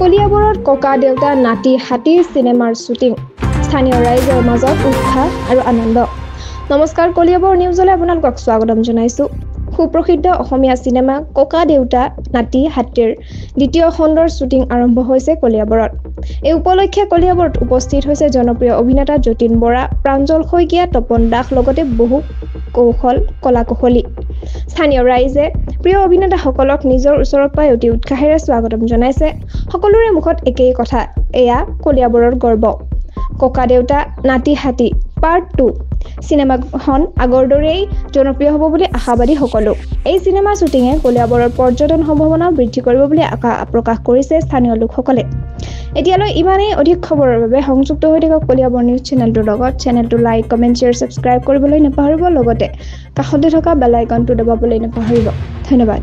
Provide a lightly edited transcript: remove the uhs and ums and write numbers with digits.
কলিয়াবৰত ককা দেউতা নাতি হাতীৰ চিনেমাৰ শ্বুটিং স্থানীয় ৰাইজৰ মাজত উৎসাহ আৰু আনন্দ। নমস্কাৰ, কলিয়াবৰ নিউজলৈ আপোনালোকক স্বাগতম জনাইছোঁ। সুপ্ৰসিদ্ধ অসমীয়া চিনেমা ককা দেউতা নাতি হাতীৰ দ্বিতীয় খণ্ডৰ শ্বুটিং আৰম্ভ হৈছে কলিয়াবৰত। এই উপলক্ষে কলিয়াবৰত উপস্থিত হৈছে জনপ্ৰিয় অভিনেতা যতীন বৰা, প্ৰাঞ্জল শইকীয়া, তপন দাস লগতে বহু কলা কুশলী। স্থানীয় ৰাইজে প্ৰিয় অভিনেতাসকলক নিজৰ ওচৰত পাই অতি উৎসাহেৰে স্বাগতম জনাইছে। সকলোৰে মুখত একেই কথা, এয়া কলিয়াবৰৰ গৰ্ব। ককা দেউতা নাতি হাতী পাৰ্ট 2 চিনেমাখন আগৰ দৰেই জনপ্ৰিয় হ'ব বুলি আশাবাদী সকলো। এই চিনেমা শ্বুটিঙে কলিয়াবৰৰ পৰ্যটন সম্ভাৱনা বৃদ্ধি কৰিব বুলি আশা প্ৰকাশ কৰিছে স্থানীয় লোকসকলে। এতিয়ালৈ ইমানেই। অধিক খবৰৰ বাবে সংযুক্ত হৈ থাকক কলিয়াবৰ নিউজ চেনেলটোৰ লগত। চেনেলটো লাইক, কমেণ্ট, শ্বেয়াৰ, ছাবস্ক্ৰাইব কৰিবলৈ নাপাহৰিব। লগতে কাষতে থকা বেল আইকনটো দবাবলৈ নাপাহৰিব। ধন্যবাদ।